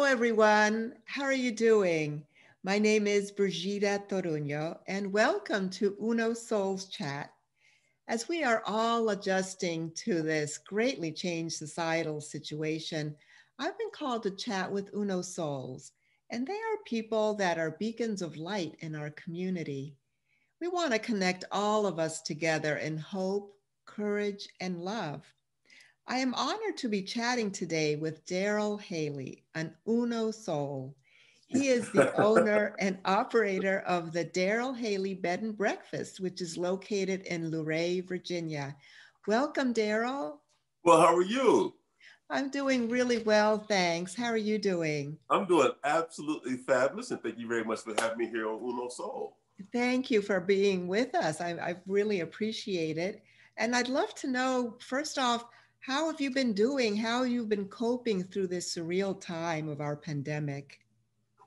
everyone. How are you doing? My name is Brigida Toruño, and welcome to Uno Souls Chat. As we are all adjusting to this greatly changed societal situation, I've been called to chat with Uno Souls, and they are people that are beacons of light in our community. We want to connect all of us together in hope, courage, and love. I am honored to be chatting today with Darryl Haley, an Uno Soul. He is the owner and operator of the Darryl Haley Bed and Breakfast, which is located in Luray, Virginia. Welcome, Darryl. Well, how are you? I'm doing really well, thanks. How are you doing? I'm doing absolutely fabulous, and thank you very much for having me here on Uno Soul. Thank you for being with us. I really appreciate it. And I'd love to know, first off, how have you been doing? How you've been coping through this surreal time of our pandemic?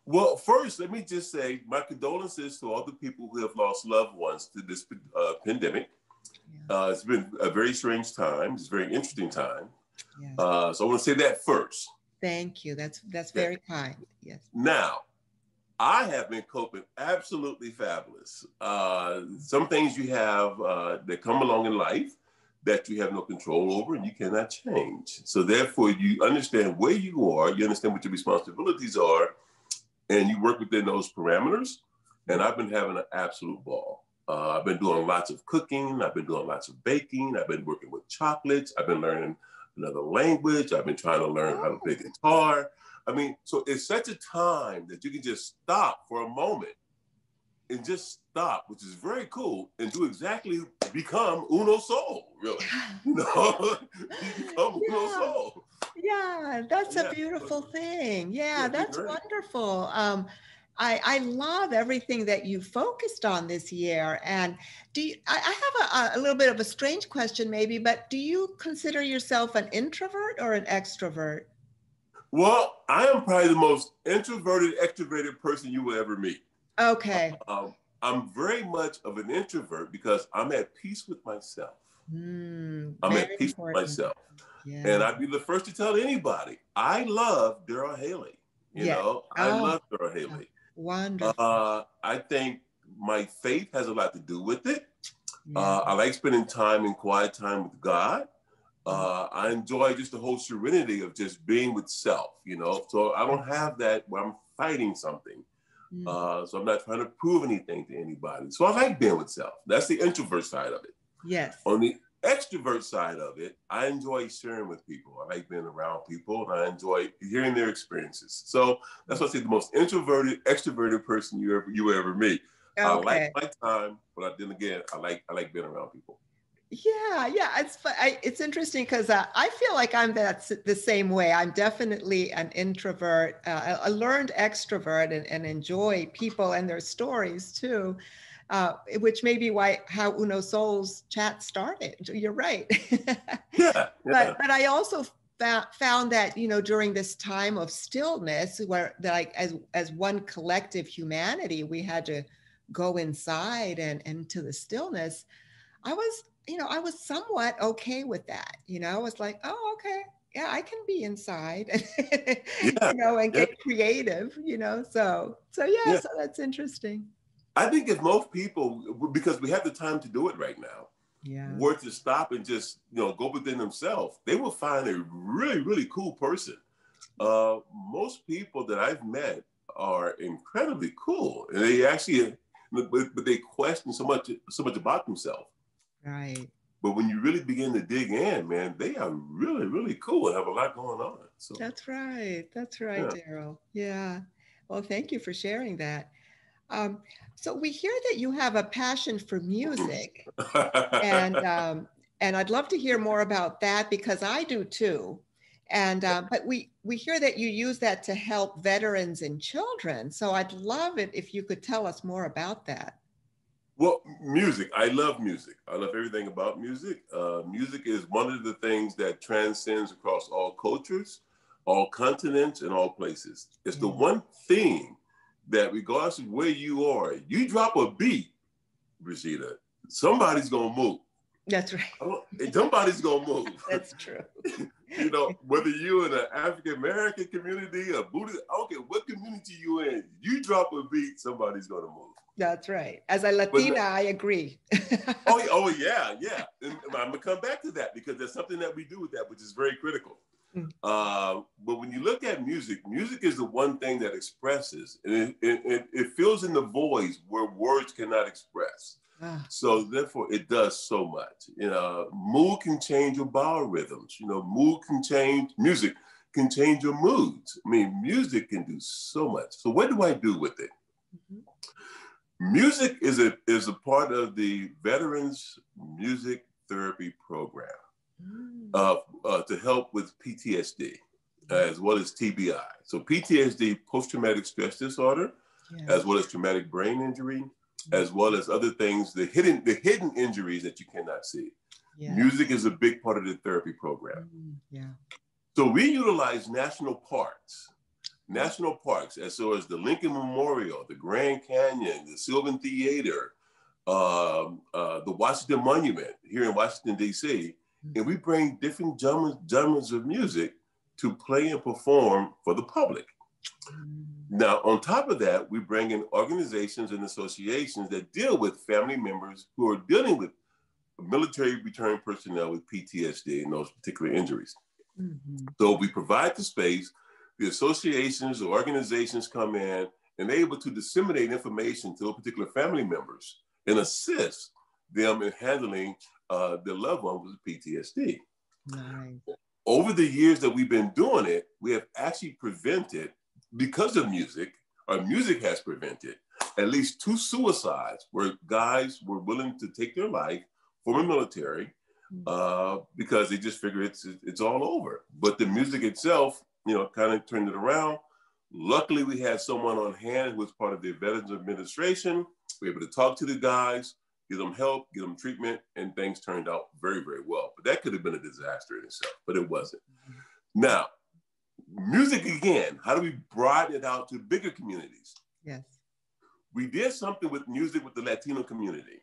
Well, first, let me just say my condolences to all the people who have lost loved ones to this pandemic. Yeah. It's been a very strange time. It's a very interesting time. Yes. So I want to say that first. Thank you. That's very kind. Yes. Now, I have been coping absolutely fabulous. Some things you have that come along in life that you have no control over and you cannot change. So therefore, you understand where you are, you understand what your responsibilities are, and you work within those parameters. And I've been having an absolute ball. I've been doing lots of cooking. I've been doing lots of baking. I've been working with chocolates. I've been learning another language. I've been trying to learn how to play guitar. I mean, so it's such a time that you can just stop for a moment and just stop, which is very cool, and do exactly become Uno Soul, really. You know, you become Uno Soul. Yeah, that's a beautiful thing. Yeah, that's wonderful. I love everything that you focused on this year. And I have a little bit of a strange question maybe, but do you consider yourself an introvert or an extrovert? Well, I am probably the most introverted, extroverted person you will ever meet. Okay. I'm very much of an introvert because I'm at peace with myself. I'm at peace with myself. Yeah. And I'd be the first to tell anybody, I love Darryl Haley. You know, I love Darryl Haley. Wonderful. I think my faith has a lot to do with it. I like spending time in quiet time with God. I enjoy just the whole serenity of just being with self, you know. So I don't have that where I'm fighting something. So I'm not trying to prove anything to anybody. So I like being with self. That's the introvert side of it. Yes. On the extrovert side of it, I enjoy sharing with people. I like being around people, and I enjoy hearing their experiences. So that's why I say the most introverted, extroverted person you ever meet. Okay. I like my time, but then again, I like being around people. Yeah, it's interesting because I feel like I'm the same way. I'm definitely an introvert, a learned extrovert, and enjoy people and their stories too, which may be how Uno Souls chat started. You're right. Yeah. But I also found that, you know, during this time of stillness, where like as one collective humanity, we had to go inside and into the stillness. I was somewhat okay with that. You know, I was like, oh, okay, yeah, I can be inside, you know, and get creative, you know. So that's interesting. I think if most people, because we have the time to do it right now, were to stop and just, you know, go within themselves, they will find a really, really cool person. Most people that I've met are incredibly cool, and they actually, but they question so much about themselves. Right. But when you really begin to dig in, man, they are really, really cool and have a lot going on. So That's right. That's right, Darryl. Yeah. Well, thank you for sharing that. So we hear that you have a passion for music, and I'd love to hear more about that because I do too. And but we hear that you use that to help veterans and children. So I'd love it if you could tell us more about that. Well, music. I love music. I love everything about music. Music is one of the things that transcends across all cultures, all continents, and all places. It's the one thing that regardless of where you are, you drop a beat, Rashida, somebody's going to move. That's right. Somebody's going to move. That's true. You know, whether you're in an African American community, a Buddhist, I don't care what community you're in, you drop a beat, somebody's gonna move. That's right. As a Latina, I agree. Oh yeah, yeah. And I'm gonna come back to that because there's something that we do with that, which is very critical. But when you look at music, music is the one thing that expresses, and it fills in the voids where words cannot express. So therefore, it does so much. You know, mood can change your biorhythms. You know, music can change your moods. I mean, music can do so much. So what do I do with it? Music is a part of the Veterans Music Therapy Program to help with PTSD as well as TBI. So PTSD, post-traumatic stress disorder, as well as traumatic brain injury, as well as other things, the hidden injuries that you cannot see. Music is a big part of the therapy program. So we utilize national parks, as well as the Lincoln Memorial, the Grand Canyon, the Sylvan Theater, the Washington Monument here in Washington, D.C., and we bring different genres of music to play and perform for the public. Now, on top of that, we bring in organizations and associations that deal with family members who are dealing with military return personnel with PTSD and those particular injuries. So we provide the space, the associations or organizations come in and they're able to disseminate information to those particular family members and assist them in handling their loved ones with PTSD. Over the years that we've been doing it, we have actually prevented, because of music, or music has prevented, at least 2 suicides where guys were willing to take their life from the military because they just figure it's all over. But the music itself, you know, kind of turned it around. Luckily, we had someone on hand who was part of the Veterans Administration. We were able to talk to the guys, give them help, give them treatment, and things turned out very, very well. But that could have been a disaster in itself, but it wasn't. Now, music again, how do we broaden it out to bigger communities? We did something with music with the Latino community.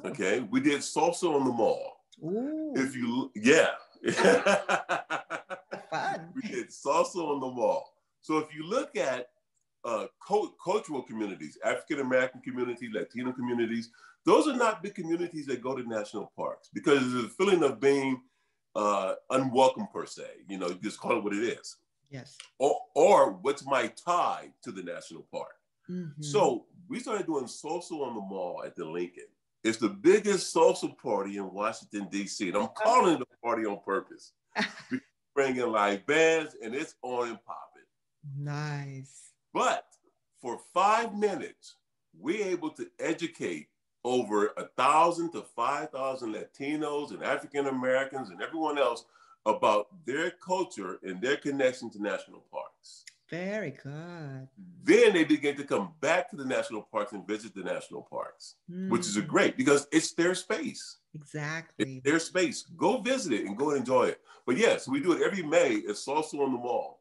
Okay, we did salsa on the mall. If you, Fun. We did salsa on the mall. So if you look at cultural communities, African American community, Latino communities, those are not big communities that go to national parks because there's a feeling of being unwelcome per se. You know, you just call it what it is. Or what's my tie to the national park? So we started doing salsa on the mall at the Lincoln. It's the biggest salsa party in Washington, D.C. And I'm calling it a party on purpose. We bring in live bands and it's on and popping. Nice. But for 5 minutes, we're able to educate over 1,000 to 5,000 Latinos and African Americans and everyone else about their culture and their connection to national parks. Very good. Then they begin to come back to the national parks and visit the national parks, which is great because it's their space. Exactly. It's their space. Go visit it and go enjoy it. But yes, we do it every May. It's also on the mall.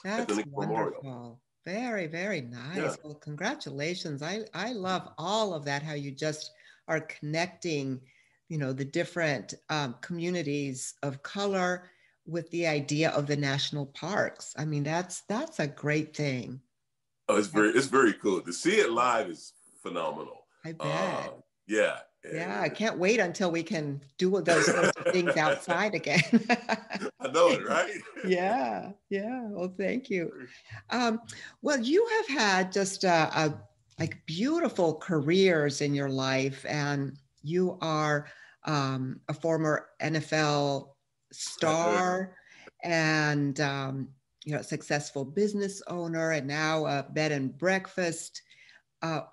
That's wonderful. Very, very nice. Well, congratulations. I love all of that, how you just are connecting, you know, the different communities of color with the idea of the national parks. I mean, that's a great thing. Oh, it's very cool. To see it live is phenomenal. I bet. Yeah, I can't wait until we can do those sorts of things outside again. I know it, right? Yeah. Well, thank you. Well, you have had just like beautiful careers in your life, and you are a former NFL star and you know, successful business owner, and now a bed and breakfast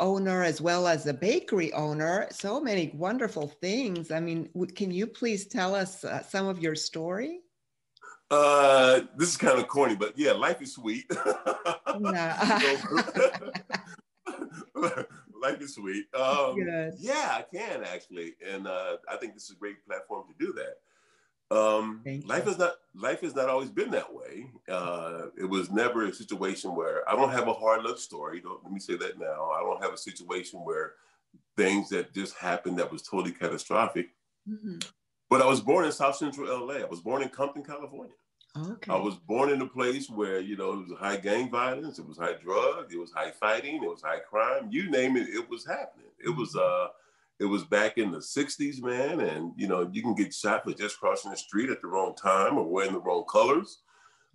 owner, as well as a bakery owner. So many wonderful things. I mean, can you please tell us some of your story? This is kind of corny, but yeah, life is sweet. Life is sweet. Yeah, I can actually, and I think this is a great platform to do that. Life has not always been that way. It was never a situation where I don't have a hard luck story. Let me say that now. I don't have a situation where things that just happened that was totally catastrophic. But I was born in South Central LA. I was born in Compton, California. Okay. I was born in a place where, it was high gang violence, it was high drugs, it was high fighting, it was high crime. You name it, it was happening. It was back in the 60s, man. And, you can get shot for just crossing the street at the wrong time or wearing the wrong colors.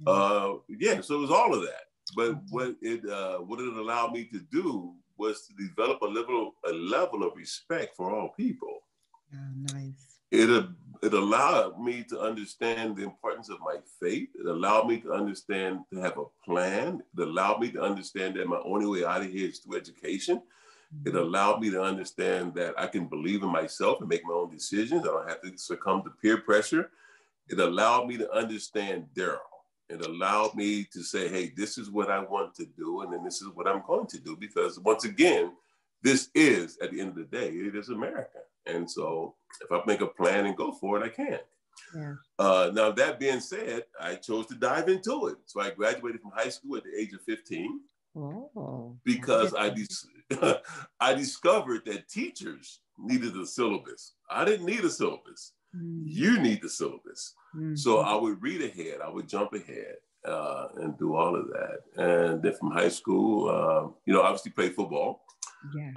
Yeah, so it was all of that. But what it allowed me to do was to develop a level of respect for all people. Oh, nice. It allowed me to understand the importance of my faith. It allowed me to understand, to have a plan. It allowed me to understand that my only way out of here is through education. It allowed me to understand that I can believe in myself and make my own decisions. I don't have to succumb to peer pressure. It allowed me to understand Darryl. It allowed me to say, hey, this is what I want to do, and then this is what I'm going to do. Because once again, this is, at the end of the day, it is America. And so if I make a plan and go for it, I can. Yeah. Now, that being said, I chose to dive into it. So I graduated from high school at the age of 15. Oh. Because I discovered that teachers needed a syllabus. I didn't need a syllabus. You need the syllabus. So I would read ahead, I would jump ahead and do all of that. And then from high school, obviously played football. Yeah.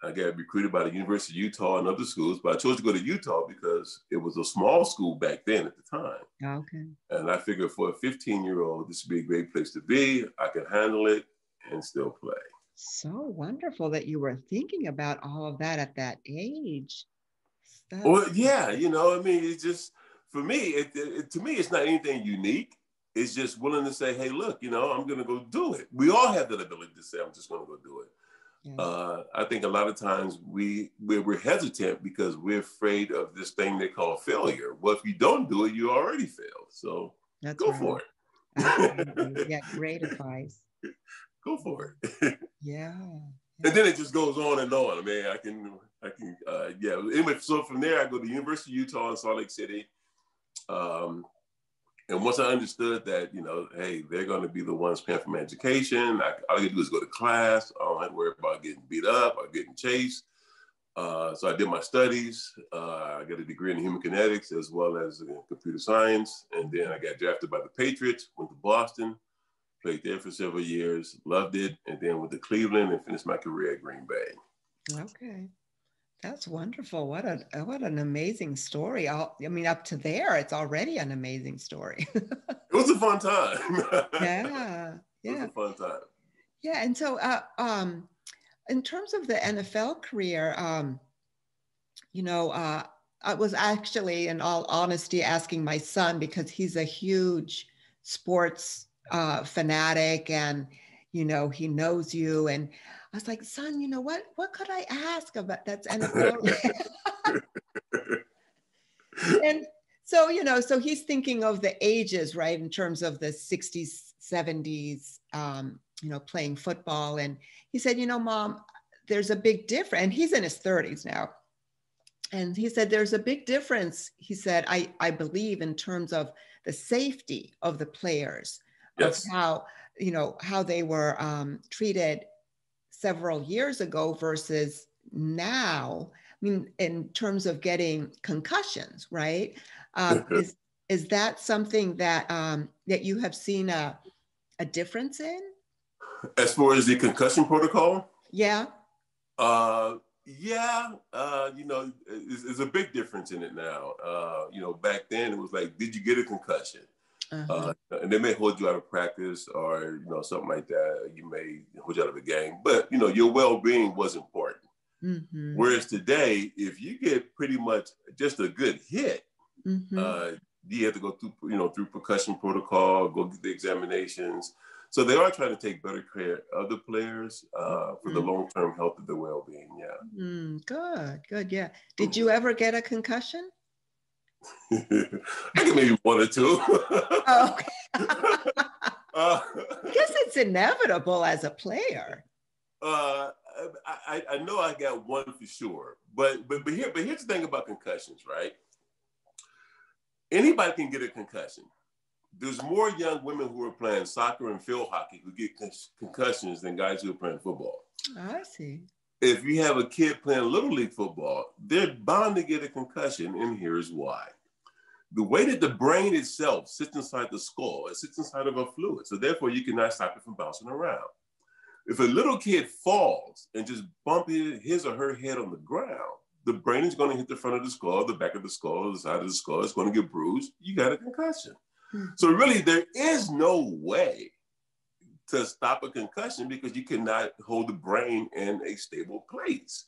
I got recruited by the University of Utah and other schools, but I chose to go to Utah because it was a small school back then at the time. Okay. And I figured for a 15-year-old, this would be a great place to be. I could handle it and still play. So wonderful that you were thinking about all of that at that age. Well, yeah, it's just, for me, to me, it's not anything unique. It's just willing to say, hey, look, I'm going to go do it. We all have that ability to say, I'm just going to go do it. Yeah. I think a lot of times we're hesitant because we're afraid of this thing they call failure. Well, if you don't do it, you already failed. So go for it. Absolutely. Yeah, great advice. Go for it. Yeah. And then it just goes on and on. I mean, I can, yeah. Anyway, so from there, I go to the University of Utah in Salt Lake City. And once I understood that, hey, they're going to be the ones paying for my education. All I got to do is go to class. I don't have to worry about getting beat up or getting chased. So I did my studies. I got a degree in human kinetics as well as in computer science. And then I got drafted by the Patriots, went to Boston, played there for several years, loved it, and then went to Cleveland and finished my career at Green Bay. Okay. That's wonderful. What an amazing story. Up to there, it's already an amazing story. It was a fun time. Yeah. It was a fun time. Yeah. And so in terms of the NFL career, I was actually, in all honesty, asking my son because he's a huge sports fanatic and, he knows you. And I was like, son, what could I ask about that's NFL? And so, so he's thinking of the ages, right? In terms of the 60s, 70s, playing football. And he said, Mom, there's a big difference. And he's in his 30s now. And he said, there's a big difference. He said, I believe in terms of the safety of the players, yes. Of how they were treated several years ago versus now. I mean, in terms of getting concussions, right? Is that something that that you have seen a difference in? As far as the concussion protocol? Yeah. Yeah, there's a big difference in it now. Back then it was like, did you get a concussion? Uh-huh. And they may hold you out of practice or, something like that. You may hold you out of a game, but, your well-being was important. Mm-hmm. Whereas today, if you get pretty much just a good hit, mm-hmm. You have to go through, through percussion protocol, go get the examinations. So they are trying to take better care of the players for the long-term health of their well-being. Yeah. Good. Yeah. Did you ever get a concussion? I think maybe one or two. Oh, okay. I guess it's inevitable as a player. I know I got one for sure, but here's the thing about concussions, right? Anybody can get a concussion. There's more young women who are playing soccer and field hockey who get concussions than guys who are playing football. I see. If you have a kid playing Little League football, they're bound to get a concussion, and here's why. the way that the brain itself sits inside the skull, it sits inside of a fluid. So therefore, you cannot stop it from bouncing around. If a little kid falls and just bump his or her head on the ground, the brain is going to hit the front of the skull, the back of the skull, the side of the skull. It's going to get bruised. You got a concussion. Mm-hmm. So really, there is no way to stop a concussion because you cannot hold the brain in a stable place.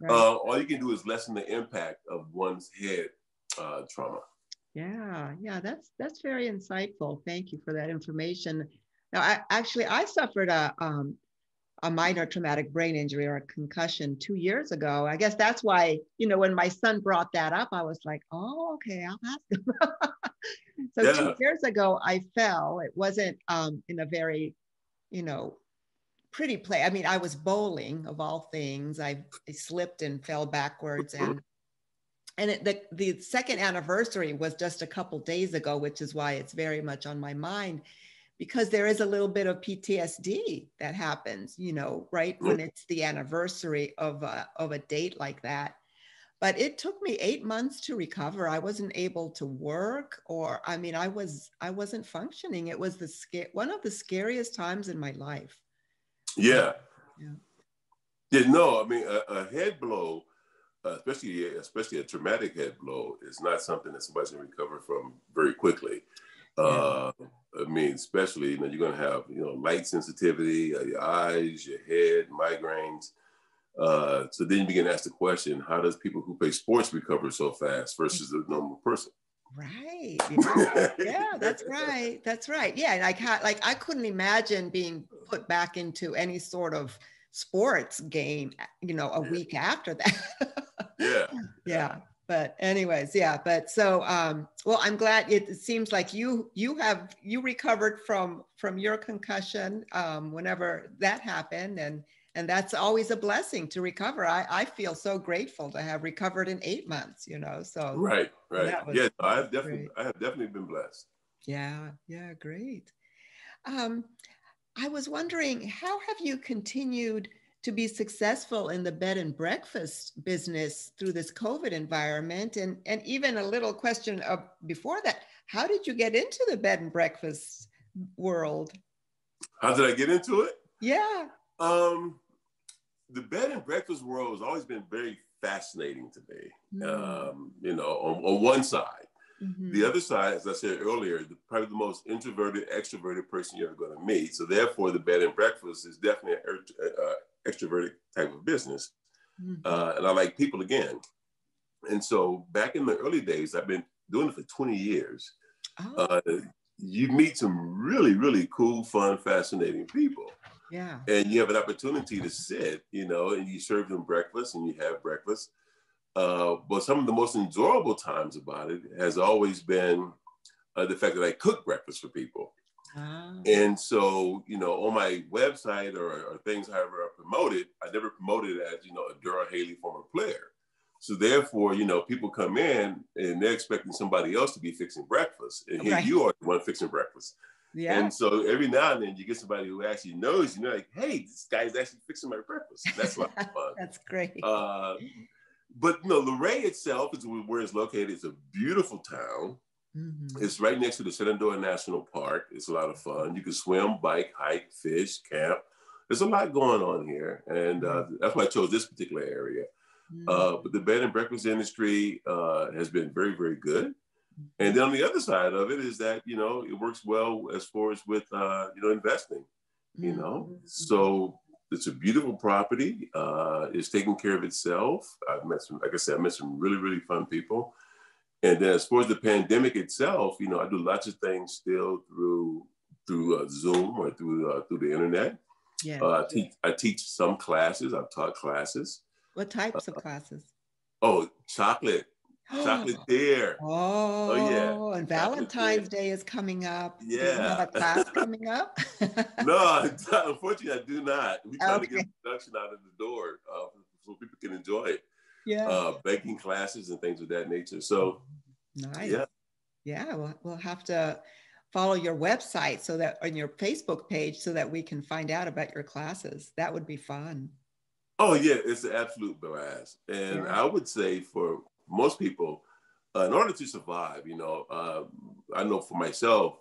Right. All you can do is lessen the impact of one's head trauma. Yeah, that's very insightful. Thank you for that information. Now, I suffered a minor traumatic brain injury or a concussion 2 years ago. I guess that's why, when my son brought that up, I was like, oh, okay, I'll ask him. So 2 years ago, I fell. It wasn't in a very, pretty place. I mean, I was bowling of all things. I slipped and fell backwards, and the second anniversary was just a couple days ago, which is why it's very much on my mind, because there is a little bit of PTSD that happens, right when it's the anniversary of a date like that. But it took me 8 months to recover. I wasn't able to work, I wasn't functioning. It was one of the scariest times in my life. Yeah. No, I mean, a head blow, especially a traumatic head blow, is not something that somebody's going to recover from very quickly. I mean, especially, you're going to have, light sensitivity, your eyes, your head, migraines. So then you begin to ask the question, how does people who play sports recover so fast versus a normal person? Right. Yeah, that's right. That's right. Yeah. And I couldn't imagine being put back into any sort of sports game, a week after that. Yeah. But anyways, but so, well, I'm glad it seems like you recovered from your concussion, whenever that happened. And that's always a blessing to recover. I feel so grateful to have recovered in 8 months, so. Right. Yeah, I have definitely been blessed. Yeah, great. I was wondering, how have you continued to be successful in the bed and breakfast business through this COVID environment? And even a little question before that, how did you get into the bed and breakfast world? How did I get into it? Yeah. The bed and breakfast world has always been very fascinating to me, on one side. Mm-hmm. The other side, as I said earlier, probably the most introverted, extroverted person you're ever going to meet. So therefore, the bed and breakfast is definitely an extroverted type of business. Mm-hmm. And I like people again. And so back in the early days, I've been doing it for 20 years. Oh. You meet some really, really cool, fun, fascinating people. Yeah. And you have an opportunity to sit, and you serve them breakfast and you have breakfast. But some of the most enjoyable times about it has always been the fact that I cook breakfast for people. Ah. And so, on my website or things however I promote it, I never promoted it as, a Darryl Haley former player. So therefore, people come in and they're expecting somebody else to be fixing breakfast. And here you are the one fixing breakfast. Yeah. And so every now and then you get somebody who actually knows, like, hey, this guy's actually fixing my breakfast. That's a lot of fun. That's great. But Luray itself is where it's located. It's a beautiful town. Mm-hmm. It's right next to the Shenandoah National Park. It's a lot of fun. You can swim, bike, hike, fish, camp. There's a lot going on here. And that's why I chose this particular area. Mm-hmm. But the bed and breakfast industry has been very, very good. And then on the other side of it is that, it works well as far as with, investing, Mm-hmm. So it's a beautiful property. It's taking care of itself. I've met some really, really fun people. And then as far as the pandemic itself, I do lots of things still through Zoom or through the internet. Yeah. I teach some classes. I've taught classes. What types of classes? Oh, chocolate beer. Oh yeah. And Valentine's Day is coming up. Yeah. Do you have a class coming up? No, unfortunately, I do not. We're trying to get production out of the door so people can enjoy it. Yeah. Baking classes and things of that nature. So nice. Yeah. We'll have to follow your website on your Facebook page so that we can find out about your classes. That would be fun. Oh yeah, it's an absolute blast. And I would say for most people, in order to survive, I know for myself,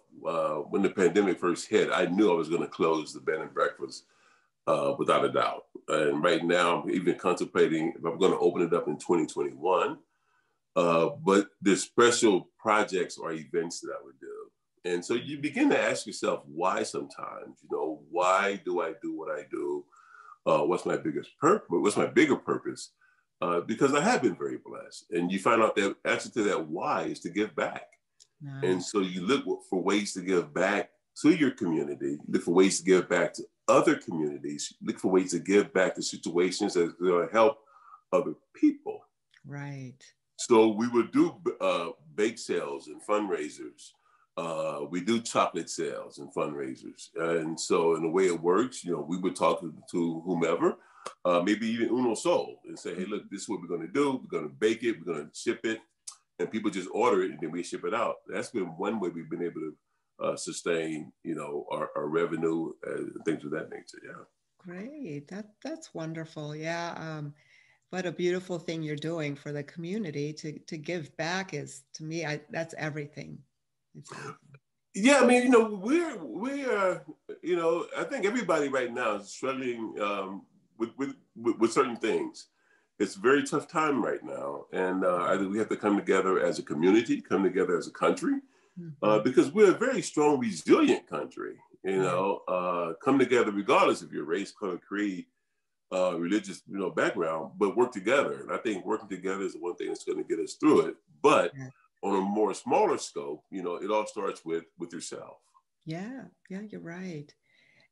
when the pandemic first hit, I knew I was going to close the bed and breakfast without a doubt. And right now, I'm even contemplating if I'm going to open it up in 2021. But there's special projects or events that I would do. And so you begin to ask yourself why sometimes, why do I do what I do? What's my biggest purpose? What's my bigger purpose? Because I have been very blessed. And you find out that answer to that why is to give back. Nice. And so you look for ways to give back to your community, look for ways to give back to other communities, look for ways to give back to situations that are going to help other people. Right. So we would do bake sales and fundraisers. We do chocolate sales and fundraisers. And so in the way it works, we would talk to whomever, maybe even Uno Sol, and say, hey, look, this is what we're going to do. We're going to bake it. We're going to ship it. And people just order it and then we ship it out. That's been one way we've been able to sustain, our revenue and things of that nature. Yeah. Great. That's wonderful. Yeah. What a beautiful thing you're doing for the community to give back is, to me, that's everything. It's everything. Yeah, I mean, we're I think everybody right now is struggling with certain things. It's a very tough time right now, and I think we have to come together as a community, come together as a country, because we're a very strong, resilient country. Come together regardless of your race, color, creed, religious, background, but work together. And I think working together is the one thing that's going to get us through it. But on a more smaller scope, it all starts with yourself. Yeah, you're right.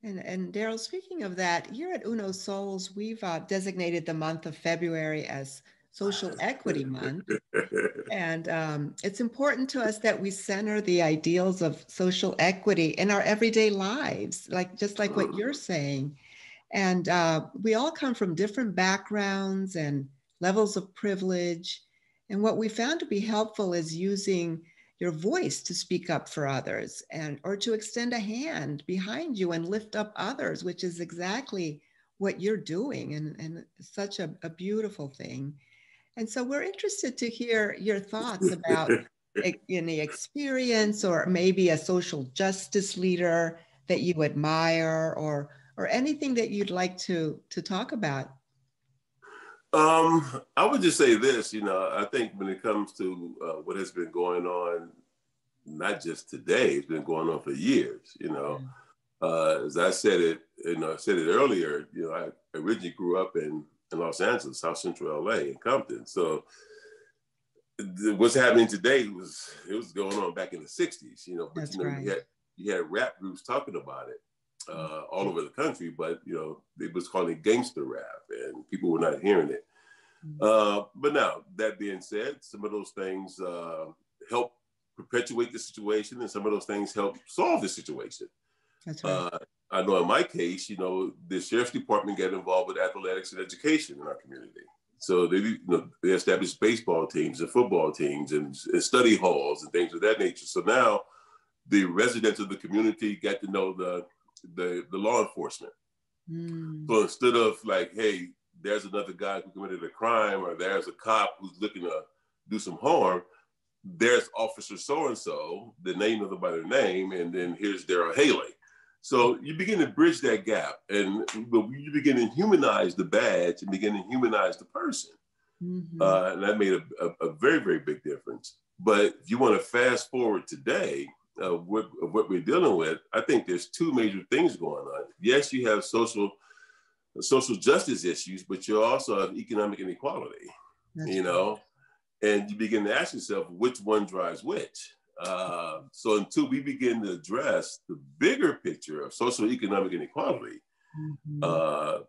And Darryl, speaking of that, here at Uno Souls, we've designated the month of February as Social Equity Month. And it's important to us that we center the ideals of social equity in our everyday lives, just like what you're saying. And we all come from different backgrounds and levels of privilege. And what we found to be helpful is using your voice to speak up for others or to extend a hand behind you and lift up others, which is exactly what you're doing and such a beautiful thing. And so we're interested to hear your thoughts about any experience or maybe a social justice leader that you admire or anything that you'd like to talk about. I would just say this, I think when it comes to what has been going on, not just today, it's been going on for years, as I said it, I said it earlier, I originally grew up in Los Angeles, South Central LA in Compton. So what's happening today was going on back in the 60s, but That's right. you had rap groups talking about it all over the country, but they was calling it gangster rap and people were not hearing it. But now, that being said, some of those things help perpetuate the situation and some of those things help solve the situation. That's right. I know in my case, the sheriff's department got involved with athletics and education in our community. So they established baseball teams and football teams and study halls and things of that nature. So now the residents of the community get to know the law enforcement. So instead of like, hey, there's another guy who committed a crime or there's a cop who's looking to do some harm, there's Officer so-and-so, the name of them by their name, and then here's Darryl Haley. So you begin to bridge that gap and you begin to humanize the badge and begin to humanize the person. And that made a very, very big difference. But if you want to fast forward today, what we're dealing with, I think there's two major things going on. Yes, you have social justice issues, but you also have economic inequality, and you begin to ask yourself which one drives which. So until we begin to address the bigger picture of social economic inequality, I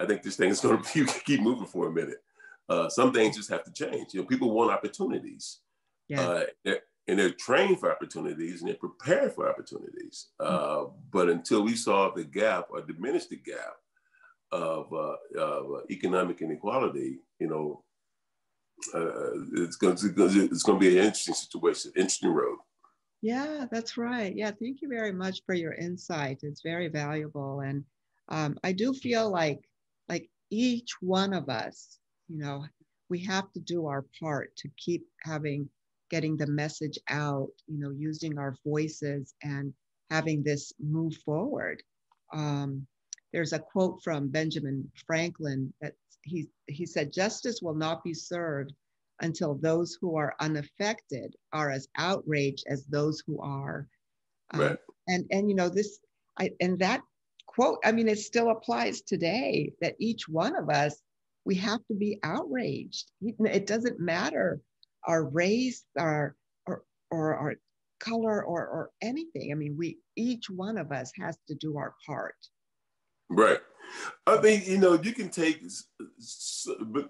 think this thing is going to keep moving for a minute. Some things just have to change. People want opportunities, and they're trained for opportunities and they're prepared for opportunities. But until we solve the gap or diminish the gap of economic inequality, it's going to be an interesting situation, interesting road. Yeah, that's right. Yeah, thank you very much for your insight. It's very valuable, and I do feel like each one of us, we have to do our part to keep getting the message out, using our voices and having this move forward. There's a quote from Benjamin Franklin that he said, "Justice will not be served until those who are unaffected are as outraged as those who are." Right. And that quote, I mean, it still applies today, that each one of us, we have to be outraged. It doesn't matter our race, or our color, or anything. I mean, each one of us has to do our part. Right. I mean, you can take,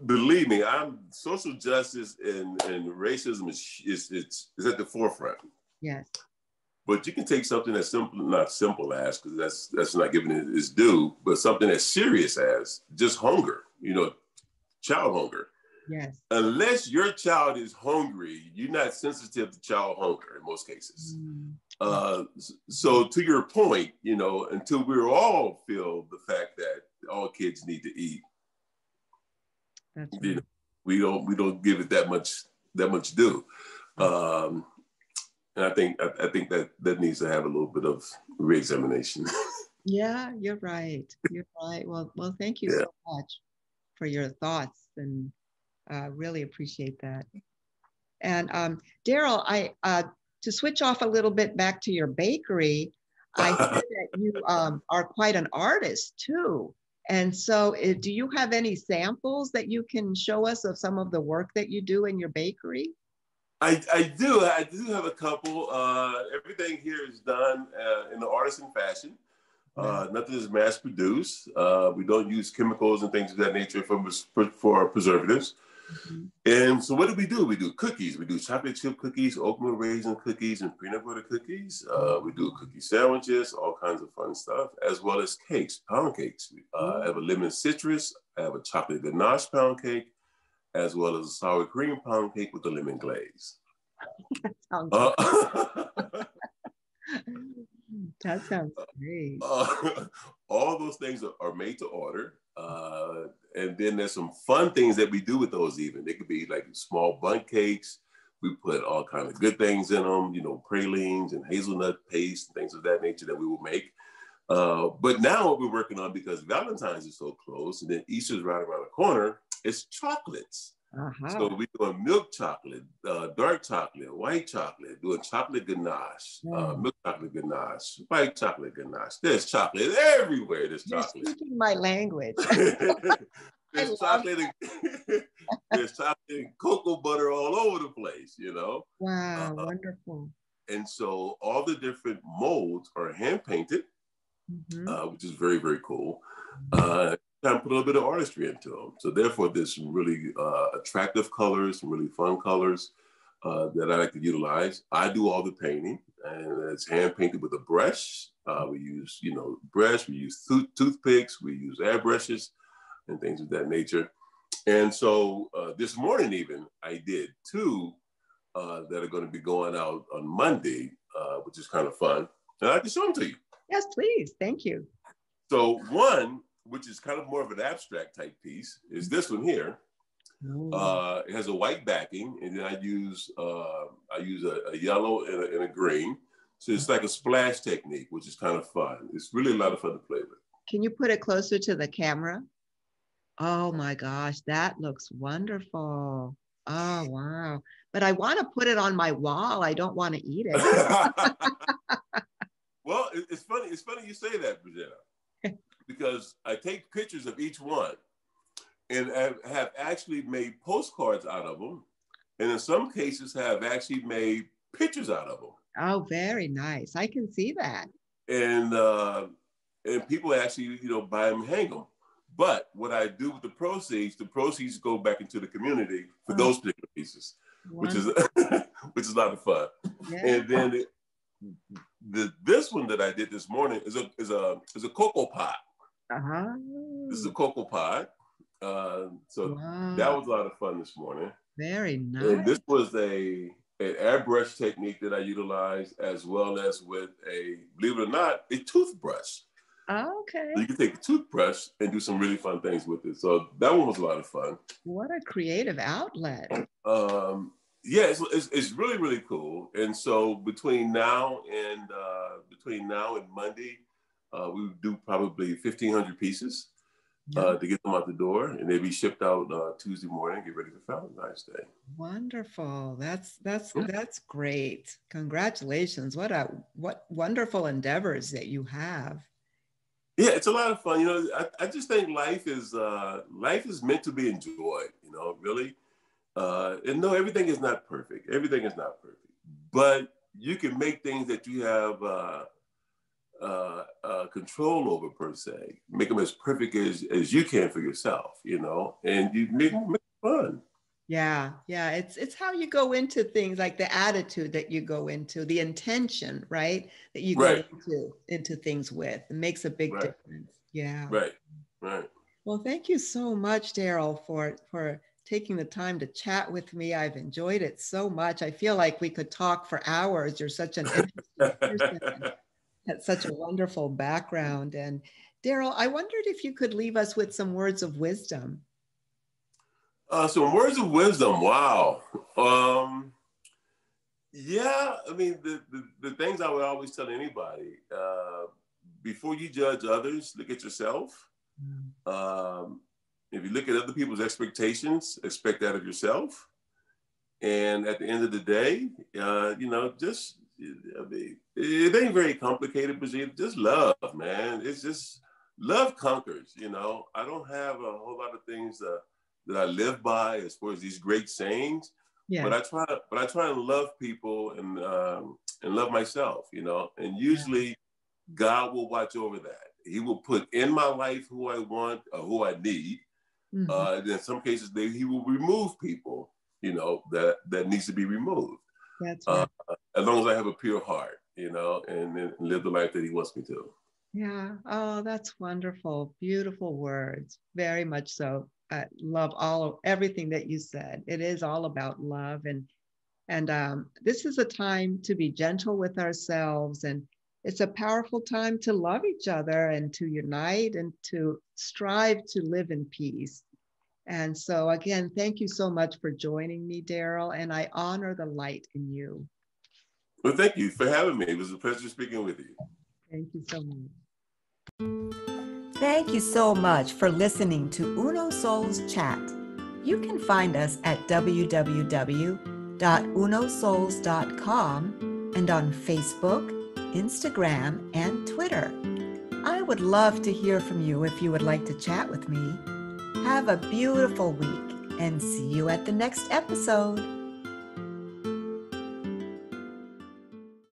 believe me, social justice and racism is at the forefront. Yes. But you can take something as simple, not simple as, because that's not giving it its due, but something as serious as just hunger, child hunger. Yes. Unless your child is hungry, you're not sensitive to child hunger in most cases. So to your point, until we all feel the fact that all kids need to eat, that's right. we don't give it that much due. And I think that needs to have a little bit of reexamination. Yeah, you're right. You're right. Well, thank you so much for your thoughts, and really appreciate that. And Darryl, to switch off a little bit back to your bakery, I hear that you are quite an artist too. And so do you have any samples that you can show us of some of the work that you do in your bakery? I do have a couple. Everything here is done in the artisan fashion. Nothing is mass produced. We don't use chemicals and things of that nature for preservatives. Mm-hmm. And so what do? We do cookies. We do chocolate chip cookies, oatmeal raisin cookies, and peanut butter cookies. We do cookie sandwiches, all kinds of fun stuff, as well as cakes, pound cakes. I have a lemon citrus. I have a chocolate ganache pound cake, as well as a sour cream pound cake with a lemon glaze. That sounds that sounds great. All those things are made to order. And then there's some fun things that we do with those even. They could be like small bundt cakes. We put all kinds of good things in them, pralines and hazelnut paste and things of that nature that we will make. But now what we're working on, because Valentine's is so close and then Easter's right around the corner, is chocolates. So we're doing milk chocolate, dark chocolate, white chocolate, doing chocolate ganache, milk chocolate ganache, white chocolate ganache. There's chocolate everywhere. There's chocolate. You're speaking my language. There's chocolate and cocoa butter all over the place, Wow, wonderful. And so all the different molds are hand painted, which is very, very cool. Kind of put a little bit of artistry into them. So therefore, there's some really attractive colors, some really fun colors that I like to utilize. I do all the painting, and it's hand painted with a brush. We use, brush. We use toothpicks. We use airbrushes and things of that nature. And so this morning, even I did two that are going to be going out on Monday, which is kind of fun. And I can show them to you. Yes, please. Thank you. So one, which is kind of more of an abstract type piece, is this one here. It has a white backing, and then I use a yellow and a green. So it's like a splash technique, which is kind of fun. It's really a lot of fun to play with. Can you put it closer to the camera? Oh my gosh, that looks wonderful. Oh, wow. But I want to put it on my wall. I don't want to eat it. Well, it's funny. It's funny you say that, Brigitta, because I take pictures of each one and have actually made postcards out of them. And in some cases have actually made pictures out of them. Oh, very nice. I can see that. And people actually, buy them and hang them. But what I do with the proceeds go back into the community for those particular pieces, which is a lot of fun. Yeah. And then this one that I did this morning is a cocoa pot. This is a cocoa pot. So that was a lot of fun this morning. Very nice. And this was an airbrush technique that I utilized, as well as with believe it or not, a toothbrush. Okay. So you can take a toothbrush and do some really fun things with it. So that one was a lot of fun. What a creative outlet. Yeah, it's really, really cool. And so between now and Monday, we would do probably 1,500 pieces to get them out the door, and they'll be shipped out Tuesday morning. Get ready for Valentine's Day. Wonderful. That's great. Congratulations. What wonderful endeavors that you have. Yeah, it's a lot of fun. I just think life is meant to be enjoyed. Really. And no, everything is not perfect. Everything is not perfect, but you can make things that you have control over, per se. Make them as perfect as you can for yourself, and you make it fun. Yeah. It's how you go into things, like the attitude that you go into, the intention, right? That you go into things with. It makes a big difference. Yeah. Right. Well, thank you so much, Darryl, for taking the time to chat with me. I've enjoyed it so much. I feel like we could talk for hours. You're such an interesting person. Had such a wonderful background. And Darryl, I wondered if you could leave us with some words of wisdom. Some words of wisdom. Wow. Yeah, I mean, the things I would always tell anybody, before you judge others, look at yourself. If you look at other people's expectations, expect that of yourself. And at the end of the day, it ain't very complicated, but just love, man. It's just love conquers. I don't have a whole lot of things that I live by as far as these great sayings. Yeah. But I try to love people and love myself. And usually God will watch over that. He will put in my life who I want or who I need. And in some cases, he will remove people, that needs to be removed. That's right. As long as I have a pure heart, and live the life that he wants me to. Yeah. Oh, that's wonderful. Beautiful words. Very much so. I love everything that you said. It is all about love. And this is a time to be gentle with ourselves. And it's a powerful time to love each other and to unite and to strive to live in peace. And so again, thank you so much for joining me, Darryl, and I honor the light in you. Well, thank you for having me. It was a pleasure speaking with you. Thank you so much. Thank you so much for listening to Uno Souls Chat. You can find us at www.unosouls.com and on Facebook, Instagram, and Twitter. I would love to hear from you if you would like to chat with me. Have a beautiful week and see you at the next episode.